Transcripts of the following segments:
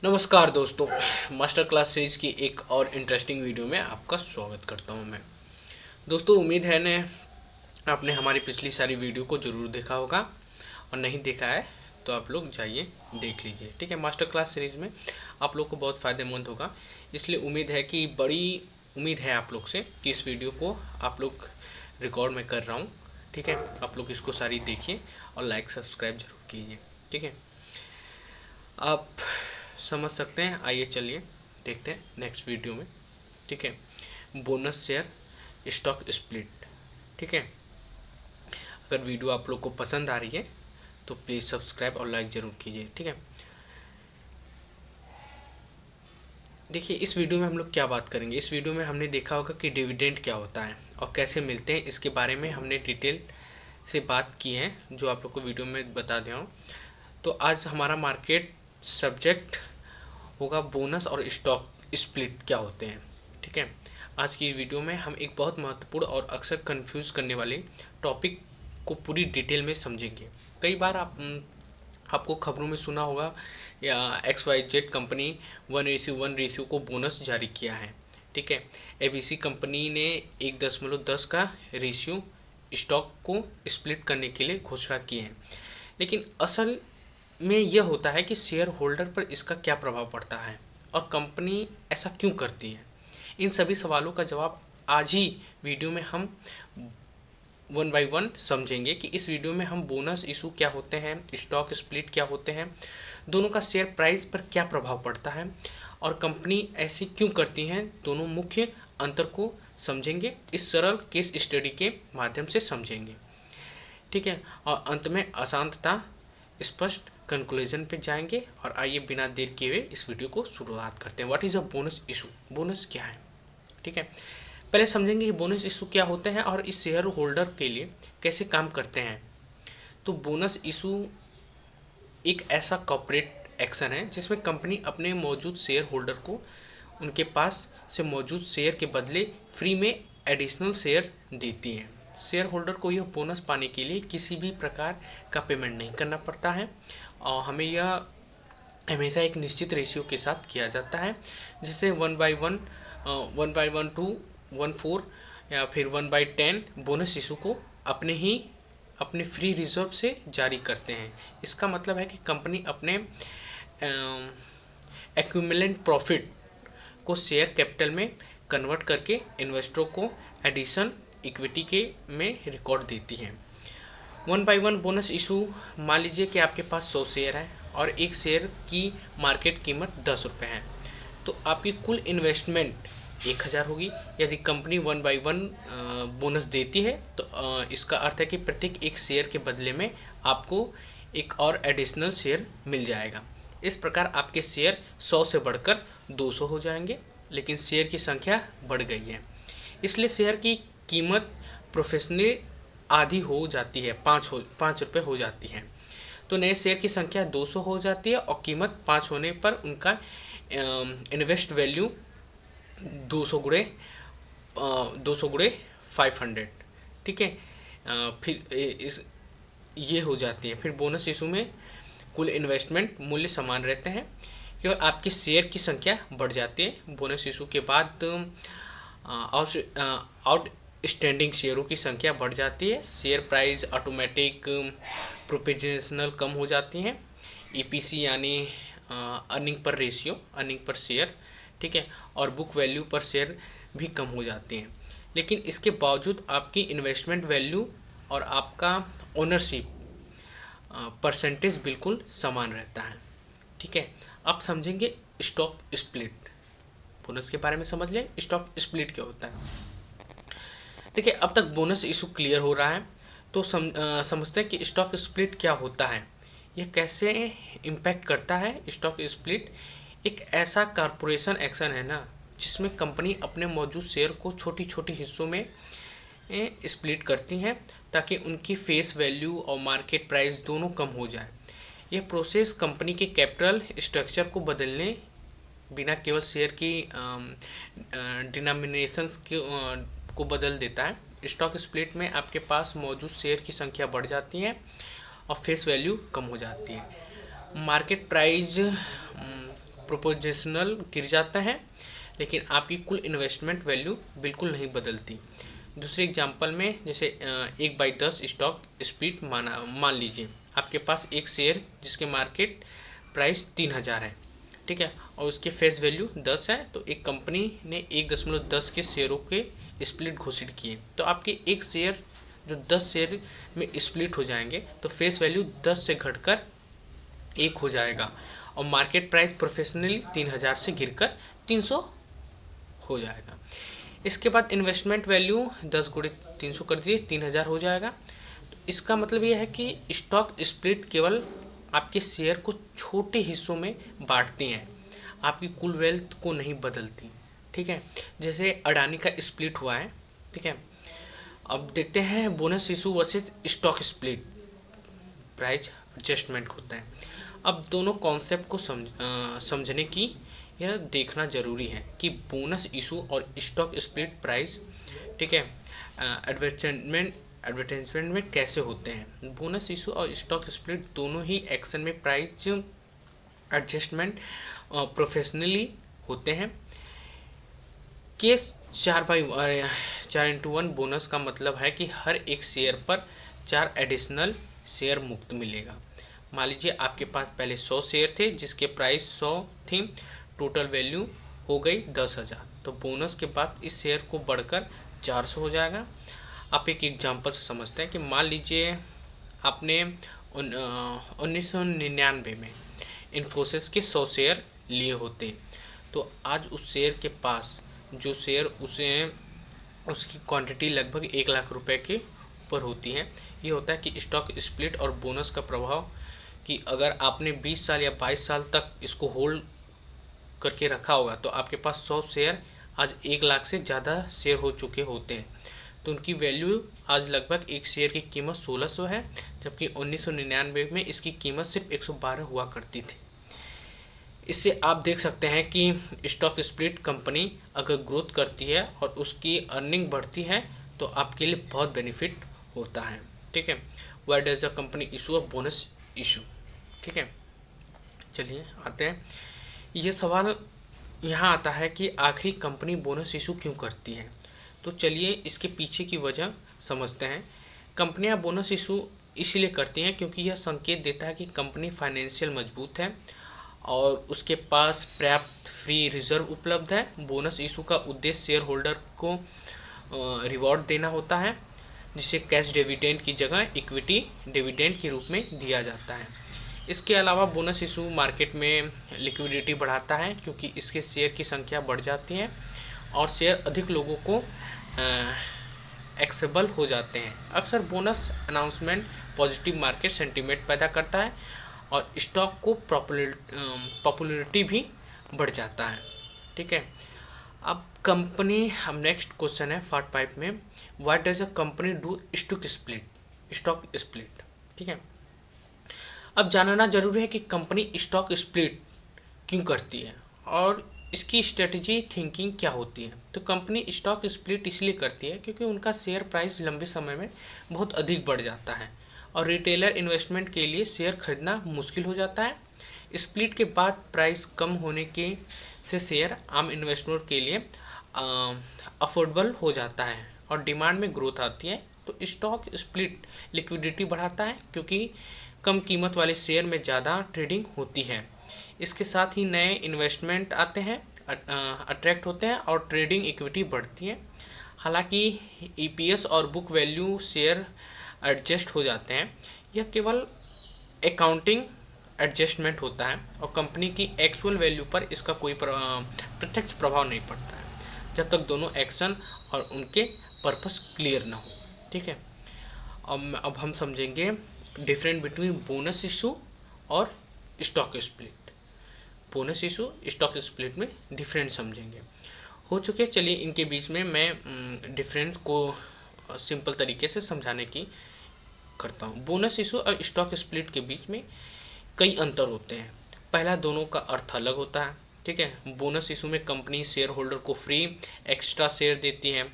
नमस्कार दोस्तों, master class series की एक और इंटरेस्टिंग वीडियो में आपका स्वागत करता हूं मैं। दोस्तों, उम्मीद है ने आपने हमारी पिछली सारी वीडियो को ज़रूर देखा होगा और नहीं देखा है तो आप लोग जाइए देख लीजिए। ठीक है, मास्टर क्लास सीरीज़ में आप लोग को बहुत फ़ायदेमंद होगा। इसलिए उम्मीद है कि बड़ी उम्मीद है आप लोग से कि इस वीडियो को आप लोग रिकॉर्ड में कर रहा हूँ। ठीक है, आप लोग इसको सारी देखिए और लाइक सब्सक्राइब ज़रूर कीजिए। ठीक है, आप समझ सकते हैं। आइए चलिए देखते हैं नेक्स्ट वीडियो में। ठीक है, बोनस शेयर स्टॉक स्प्लिट। ठीक है, अगर वीडियो आप लोग को पसंद आ रही है तो प्लीज़ सब्सक्राइब और लाइक ज़रूर कीजिए। ठीक है, देखिए इस वीडियो में हम लोग क्या बात करेंगे। इस वीडियो में हमने देखा होगा कि डिविडेंड क्या होता है और कैसे मिलते हैं, इसके बारे में हमने डिटेल से बात की है, जो आप लोग को वीडियो में बता दिया हूँ। तो आज हमारा मार्केट सब्जेक्ट होगा बोनस और स्टॉक स्प्लिट क्या होते हैं। ठीक है, आज की वीडियो में हम एक बहुत महत्वपूर्ण और अक्सर कंफ्यूज करने वाले टॉपिक को पूरी डिटेल में समझेंगे। कई बार आपको खबरों में सुना होगा या XYZ कंपनी 1:1 को बोनस जारी किया है। ठीक है, ABC कंपनी ने 1.10 का रेशियो स्टॉक को स्प्लिट करने के लिए घोषणा की है। लेकिन असल में यह होता है कि शेयर होल्डर पर इसका क्या प्रभाव पड़ता है और कंपनी ऐसा क्यों करती है। इन सभी सवालों का जवाब आज ही वीडियो में हम वन बाय वन समझेंगे कि इस वीडियो में हम बोनस इशू क्या होते हैं, स्टॉक स्प्लिट क्या होते हैं, दोनों का शेयर प्राइस पर क्या प्रभाव पड़ता है और कंपनी ऐसी क्यों करती हैं। दोनों मुख्य अंतर को समझेंगे, इस सरल केस स्टडी के माध्यम से समझेंगे। ठीक है, और अंत में आसान तथा स्पष्ट कंक्लूजन पे जाएंगे। और आइए बिना देर किए हुए इस वीडियो को शुरुआत करते हैं। What is a bonus issue, bonus क्या है। ठीक है, पहले समझेंगे कि बोनस इशू क्या होते हैं और इस शेयर होल्डर के लिए कैसे काम करते हैं। तो बोनस इशू एक ऐसा कॉर्पोरेट एक्शन है जिसमें कंपनी अपने मौजूद शेयर होल्डर को उनके पास से मौजूद शेयर के बदले फ्री में एडिशनल शेयर देती है। शेयर होल्डर को यह बोनस पाने के लिए किसी भी प्रकार का पेमेंट नहीं करना पड़ता है और हमें यह हमेशा एक निश्चित रेशियो के साथ किया जाता है, जैसे 1/1 या फिर 1/10 बोनस इशू को अपने फ्री रिजर्व से जारी करते हैं। इसका मतलब है कि कंपनी अपने एक्यूमुलेट प्रॉफिट को शेयर कैपिटल में कन्वर्ट करके इन्वेस्टरों को एडिशन इक्विटी के में रिकॉर्ड देती है। 1/1 बोनस इशू, मान लीजिए कि आपके पास 100 शेयर है और एक शेयर की मार्केट कीमत 10 रुपये है, तो आपकी कुल इन्वेस्टमेंट 1000 होगी। यदि कंपनी 1/1 बोनस देती है तो इसका अर्थ है कि प्रत्येक एक शेयर के बदले में आपको एक और एडिशनल शेयर मिल जाएगा। इस प्रकार आपके शेयर 100 से बढ़कर 200 हो जाएंगे, लेकिन शेयर की संख्या बढ़ गई है, इसलिए शेयर की कीमत प्रोफेशनली आधी हो जाती है, 5 रुपये हो जाती है। तो नए शेयर की संख्या 200 हो जाती है और कीमत 5 होने पर उनका इन्वेस्ट वैल्यू 200 गुणे 500। ठीक है, फिर ये हो जाती है। फिर बोनस इशू में कुल इन्वेस्टमेंट मूल्य समान रहते हैं क्योंकि आपकी शेयर की संख्या बढ़ जाती है। बोनस इशू के बाद आउटस्टैंडिंग शेयरों की संख्या बढ़ जाती है, शेयर प्राइस ऑटोमेटिक प्रोपोर्शनल कम हो जाती हैं, EPC यानी earning per ratio, earning per share. ठीक है, और बुक वैल्यू पर शेयर भी कम हो जाती हैं। लेकिन इसके बावजूद आपकी इन्वेस्टमेंट वैल्यू और आपका ओनरशिप परसेंटेज बिल्कुल समान रहता है। ठीक है, अब समझेंगे स्टॉक स्प्लिट। बोनस के बारे में समझ लें, स्टॉक स्प्लिट क्या होता है। देखिए, अब तक बोनस इशू क्लियर हो रहा है, तो समझते हैं कि स्टॉक स्प्लिट क्या होता है, यह कैसे इम्पैक्ट करता है। स्टॉक स्प्लिट एक ऐसा कॉरपोरेशन एक्शन है ना, जिसमें कंपनी अपने मौजूद शेयर को छोटी छोटी हिस्सों में स्प्लिट करती हैं ताकि उनकी फेस वैल्यू और मार्केट प्राइस दोनों कम हो जाए। यह प्रोसेस कंपनी के कैपिटल स्ट्रक्चर को बदलने बिना केवल शेयर की डिनोमिनेशंस को बदल देता है। स्टॉक स्प्लिट में आपके पास मौजूद शेयर की संख्या बढ़ जाती है और फेस वैल्यू कम हो जाती है। मार्केट प्राइस प्रोपोर्शनल गिर जाता है, लेकिन आपकी कुल इन्वेस्टमेंट वैल्यू बिल्कुल नहीं बदलती। दूसरे एग्जांपल में जैसे 1/10 स्टॉक स्प्लिट मान लीजिए आपके पास एक शेयर जिसके मार्केट प्राइस 3000 है, ठीक है, और उसके फेस वैल्यू 10 है। तो एक कंपनी ने 1.10 के शेयरों के स्प्लिट घोषित किए, तो आपके एक शेयर जो 10 शेयर में स्प्लिट हो जाएंगे तो फेस वैल्यू 10 से घटकर 1 हो जाएगा और मार्केट प्राइस प्रोफेशनली 3000 से गिरकर 300 हो जाएगा। इसके बाद इन्वेस्टमेंट वैल्यू 10 गुणे 300 कर दिए 3000 हो जाएगा। तो इसका मतलब यह है कि स्टॉक स्प्लिट केवल आपके शेयर को छोटे हिस्सों में बांटते हैं, आपकी कुल वेल्थ को नहीं बदलती, ठीक है। जैसे अडानी का स्प्लिट हुआ है, ठीक है। अब देखते हैं bonus issue versus stock split price adjustment होता है। अब दोनों कॉन्सेप्ट को समझने की यह देखना जरूरी है कि बोनस इशू और स्टॉक स्प्लिट प्राइस, ठीक है, एडवर्टाइजमेंट में कैसे होते हैं। बोनस इशू और स्टॉक स्प्लिट दोनों ही एक्शन में प्राइस एडजस्टमेंट प्रोफेशनली होते हैं। केस 4/1 बोनस का मतलब है कि हर एक शेयर पर 4 एडिशनल शेयर मुफ्त मिलेगा। मान लीजिए आपके पास पहले 100 शेयर थे जिसके प्राइस 100 थी, टोटल वैल्यू हो गई 10,000, तो बोनस के बाद इस शेयर को बढ़कर 400 हो जाएगा। आप एक एग्जांपल से समझते हैं कि मान लीजिए आपने 1999 में इन्फोसिस के 100 शेयर लिए होते, तो आज उस शेयर के पास जो शेयर उसकी क्वांटिटी लगभग 1 लाख रुपए के ऊपर होती है। ये होता है कि स्टॉक स्प्लिट और बोनस का प्रभाव कि अगर आपने 20 साल या 22 साल तक इसको होल्ड करके रखा होगा तो आपके पास 100 शेयर आज 1 लाख से ज़्यादा शेयर हो चुके होते हैं, तो उनकी वैल्यू आज लगभग एक शेयर की कीमत 1600 है, जबकि 1999 में इसकी कीमत सिर्फ 112 हुआ करती थी। इससे आप देख सकते हैं कि स्टॉक स्प्लिट कंपनी अगर ग्रोथ करती है और उसकी अर्निंग बढ़ती है तो आपके लिए बहुत बेनिफिट होता है, ठीक है। Why does a company issue a bonus issue, ठीक है। चलिए आते हैं, ये सवाल यहाँ आता है कि आखिर कंपनी बोनस इशू क्यों करती है। तो चलिए इसके पीछे की वजह समझते हैं। कंपनियां बोनस इशू इसलिए करती हैं क्योंकि यह संकेत देता है कि कंपनी फाइनेंशियल मजबूत है और उसके पास पर्याप्त फ्री रिजर्व उपलब्ध है। बोनस इशू का उद्देश्य शेयर होल्डर को रिवॉर्ड देना होता है, जिसे कैश डिविडेंड की जगह इक्विटी डिविडेंड के रूप में दिया जाता है। इसके अलावा बोनस इशू मार्केट में लिक्विडिटी बढ़ाता है क्योंकि इसके शेयर की संख्या बढ़ जाती है और शेयर अधिक लोगों को एक्सेसिबल हो जाते हैं। अक्सर bonus announcement positive market sentiment पैदा करता है और स्टॉक को पॉपुलैरिटी भी बढ़ जाता है, ठीक है। अब कंपनी, अब नेक्स्ट क्वेश्चन है पार्ट 5 में, what does a company do stock split, ठीक है। अब जानना जरूरी है कि कंपनी स्टॉक स्प्लिट क्यों करती है और इसकी स्ट्रेटजी थिंकिंग क्या होती है। तो कंपनी स्टॉक स्प्लिट इसलिए करती है क्योंकि उनका शेयर प्राइस लंबे समय में बहुत अधिक बढ़ जाता है और रिटेलर इन्वेस्टमेंट के लिए शेयर खरीदना मुश्किल हो जाता है। स्प्लिट के बाद प्राइस कम होने के से शेयर आम इन्वेस्टर के लिए अफोर्डेबल हो जाता है और डिमांड में ग्रोथ आती है। तो स्टॉक स्प्लिट लिक्विडिटी बढ़ाता है क्योंकि कम कीमत वाले शेयर में ज़्यादा ट्रेडिंग होती है। इसके साथ ही नए इन्वेस्टमेंट आते हैं, अट्रैक्ट होते हैं और ट्रेडिंग इक्विटी बढ़ती है। हालांकि ईपीएस और बुक वैल्यू शेयर एडजस्ट हो जाते हैं, यह केवल अकाउंटिंग एडजस्टमेंट होता है और कंपनी की एक्चुअल वैल्यू पर इसका कोई प्रत्यक्ष प्रभाव नहीं पड़ता है जब तक दोनों एक्शन और उनके पर्पस क्लियर ना हो, ठीक है। अब हम समझेंगे डिफरेंट बिटवीन बोनस इशू और stock split. Bonus issue stock split में डिफरेंट समझेंगे हो चुके। चलिए इनके बीच में मैं डिफरेंस को सिंपल तरीके से समझाने की करता हूँ। बोनस इशू और स्टॉक स्प्लिट के बीच में कई अंतर होते हैं। पहला, दोनों का अर्थ अलग होता है, ठीक है। बोनस इशू में कंपनी शेयर होल्डर को फ्री एक्स्ट्रा शेयर देती है,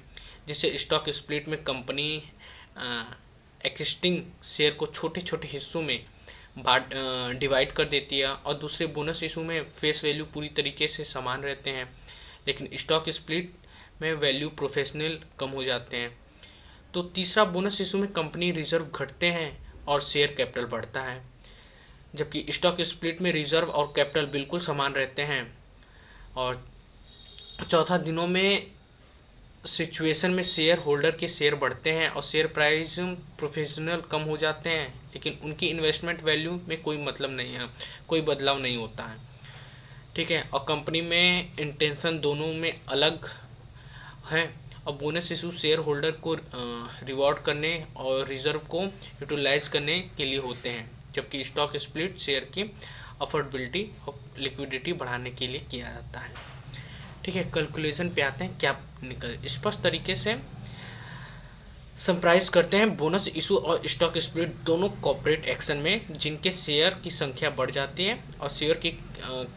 जिससे स्टॉक स्प्लिट में कंपनी एक्जिस्टिंग शेयर को छोटे छोटे हिस्सों में डिवाइड कर देती है, और दूसरे बोनस इशू में फेस वैल्यू पूरी तरीके से समान रहते हैं, लेकिन स्टॉक स्प्लिट में वैल्यू प्रोफेशनल कम हो जाते हैं। तो तीसरा बोनस इशू में कंपनी रिजर्व घटते हैं और शेयर कैपिटल बढ़ता है, जबकि स्टॉक स्प्लिट में रिजर्व और कैपिटल बिल्कुल समान रहते हैं। और चौथा, दिनों में सिचुएशन में शेयर होल्डर के शेयर बढ़ते हैं और शेयर प्राइस प्रोफेशनल कम हो जाते हैं, लेकिन उनकी इन्वेस्टमेंट वैल्यू में कोई मतलब नहीं है, कोई बदलाव नहीं होता है। ठीक है, और कंपनी में इंटेंशन दोनों में अलग है, और बोनस इशू शेयर होल्डर को रिवॉर्ड करने और रिजर्व को यूटिलाइज करने के लिए होते हैं, जबकि स्टॉक स्प्लिट शेयर की अफोर्डेबिलिटी और लिक्विडिटी बढ़ाने के लिए किया जाता है। ठीक है, कैलकुलेशन पे आते हैं, क्या निकल स्पष्ट तरीके से समराइज करते हैं। बोनस इशू और स्टॉक स्प्लिट दोनों कॉर्पोरेट एक्शन में जिनके शेयर की संख्या बढ़ जाती है और शेयर की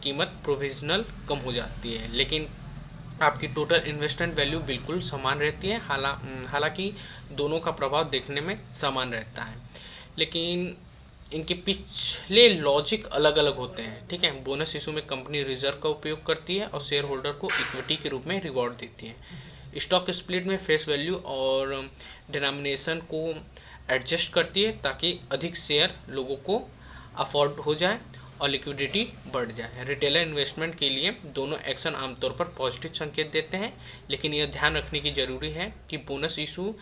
कीमत प्रोविजनल कम हो जाती है, लेकिन आपकी टोटल इन्वेस्टमेंट वैल्यू बिल्कुल समान रहती है। हालांकि दोनों का प्रभाव देखने में समान रहता है, लेकिन इनके पिछले लॉजिक अलग अलग होते हैं। ठीक है, बोनस इशू में कंपनी रिजर्व का उपयोग करती है और शेयर होल्डर को इक्विटी के रूप में रिवॉर्ड देती है। स्टॉक स्प्लिट में फेस वैल्यू और डिनोमिनेशन को एडजस्ट करती है ताकि अधिक शेयर लोगों को अफोर्ड हो जाए और लिक्विडिटी बढ़ जाए। रिटेलर इन्वेस्टमेंट के लिए दोनों एक्शन आमतौर पर पॉजिटिव संकेत देते हैं, लेकिन यह ध्यान रखने की जरूरी है कि बोनस इशू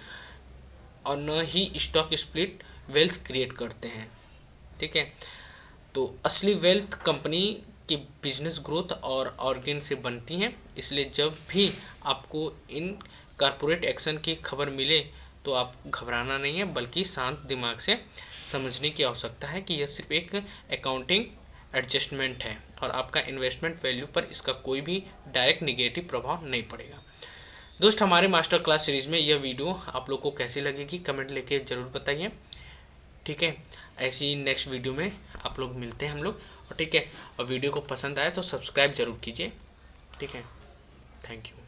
और न ही स्टॉक स्प्लिट वेल्थ क्रिएट करते हैं। ठीक है, तो असली वेल्थ कंपनी की बिजनेस ग्रोथ और ऑर्गेन से बनती हैं, इसलिए जब भी आपको इन कॉर्पोरेट एक्शन की खबर मिले तो आप घबराना नहीं है, बल्कि शांत दिमाग से समझने की आवश्यकता है कि यह सिर्फ एक अकाउंटिंग एडजस्टमेंट है और आपका इन्वेस्टमेंट वैल्यू पर इसका कोई भी डायरेक्ट निगेटिव प्रभाव नहीं पड़ेगा। दोस्त, हमारे मास्टर क्लास सीरीज़ में यह वीडियो आप लोग को कैसी लगेगी कमेंट लेके ज़रूर बताइए। ठीक है, ऐसी नेक्स्ट वीडियो में आप लोग मिलते हैं हम लोग। और ठीक है, और वीडियो को पसंद आए तो सब्सक्राइब जरूर कीजिए। ठीक है, थैंक यू।